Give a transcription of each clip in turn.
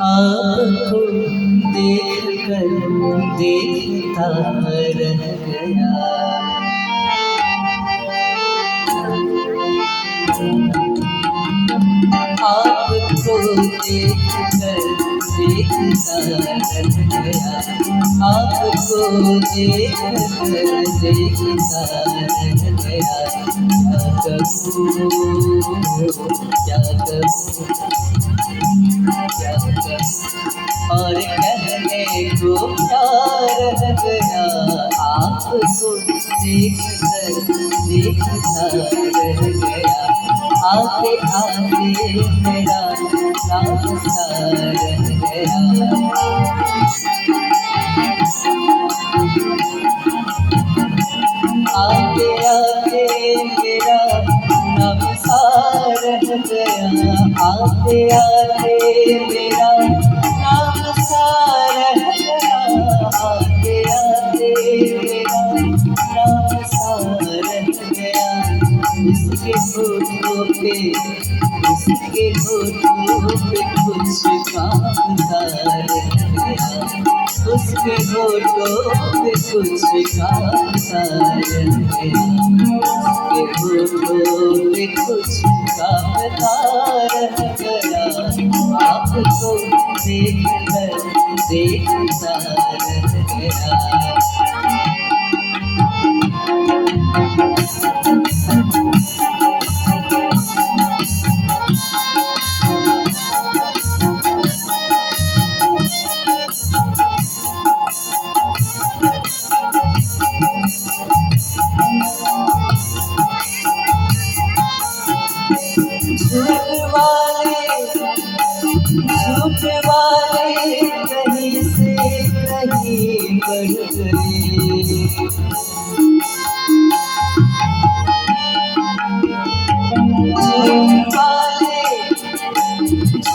आपको देखकर देखता रह गया। आपको देखकर देखता रह गया। आपको देखकर देखता रह गया। क्या करूं और कहने को क्या रह गया। आपको देखकर देखता रह गया। आते आते मेरा रास्ता रह गया। आते आते मेरा नाम सा रह गया। आते आते मेरा नाम सा रह गया। आते आते मेरा नाम सा रह गया। उसके होठों पे कुछ काम सा रह गया। उसके होठों पे कुछ काम सा रह गया। उसके होठों पे कुछ काम सा रह गया। आपको देखकर देखता रह गया। झूठ वाले कहीं से कहीं बढ़ गए।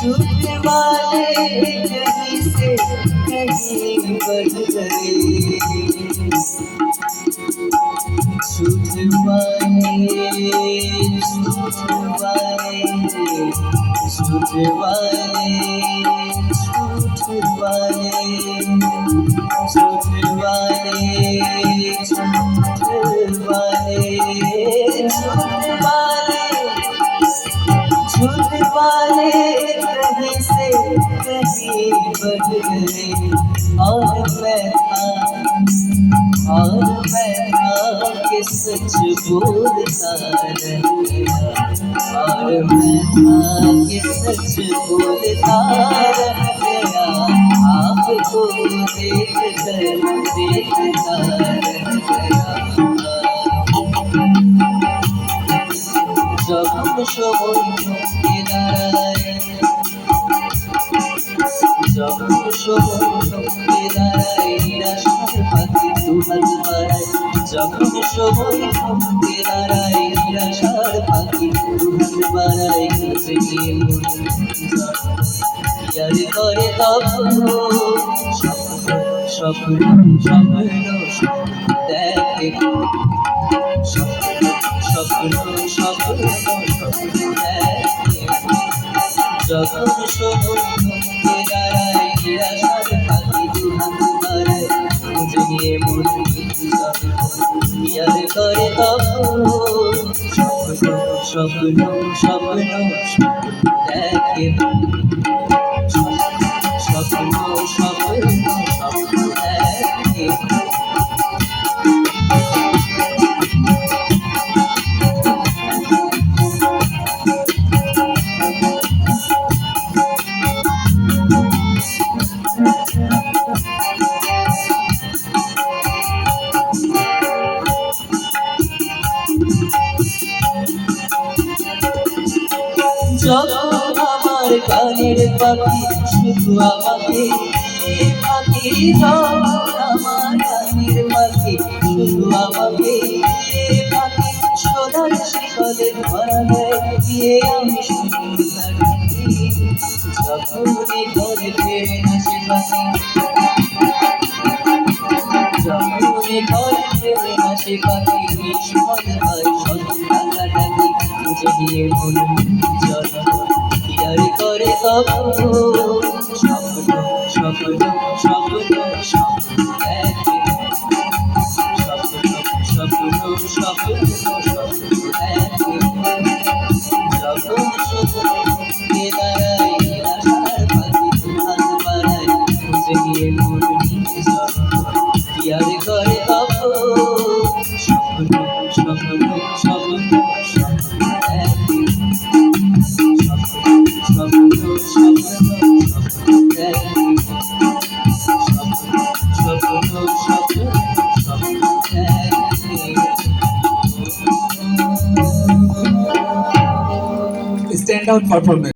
झूठ वाले कहीं से कहीं बढ़ गए। झूठ वाले झूठ वाले झूठ वाले झूठ वाले झूठ वाले झूठ वाले झूठ वाले कहीं से कहीं बढ़ गए। और मैं था कि सच बोलता रह गया। और मैं था कि सच बोलता रह गया। आपको देखकर देखता रह गया। যখন সময় থমকে দাঁড়ায়, যখন সময় থমকে দাঁড়ায়, নিরাশার পাখি দুহাত বাড়ায়। যখন সময় থমকে দাঁড়ায়, নিরাশার পাখি দুহাত বাড়ায়। থেকে মন ইয়ার করে তখন স্বপ্ন স্বপ্ন স্বপ্ন দেখে। স্বপ্ন স্বপ্ন স্বপ্ন দেখে। যখন সময় থমকে দাঁড়ায়, নিরাশার পাখি দুহাত বাড়ায়। খুঁজে নিয়ে মন ইয়ার করে তখন স্বপ্ন স্বপ্ন স্বপ্ন দেখে। স্বপ্ন স্বপ্ন স্বপ্ন দেখে। যখন আমার কানের পাখি শুধু আমাকে পাখি, যখন আমার কানের পাখি শুধু আমাকে পাখি সোনার শিকলে ধরা দেয় গিয়ে আমি শুনি যখনই ঘরে ফেরে না সে পাখি, যখনই ঘরে ফেরে না সে পাখি নিষ্ফল হয় সন্ধ্যা কাটাকি খুঁজে নিয়ে মন জনগণ কি আর করে তখন স্বপ্ন স্বপ্ন স্বপ্ন স্বপ্ন দেখে স্বপ্ন স্বপ্ন স্বপ্ন স্বপ্ন দেখে যখন শুধু দাঁড়ায় আশার পাখি হাত বাড়ায় খুঁজে নিয়ে মন জনগণ কি আর করে তখন স্বপ্ন স্বপ্ন স্বপ্ন স্বপ্ন দেখে স্বপ্ন স্বপ্ন স্বপ্ন দেখে স্বপ্ন স্বপ্ন স্বপ্ন দেখে। Stand out performance.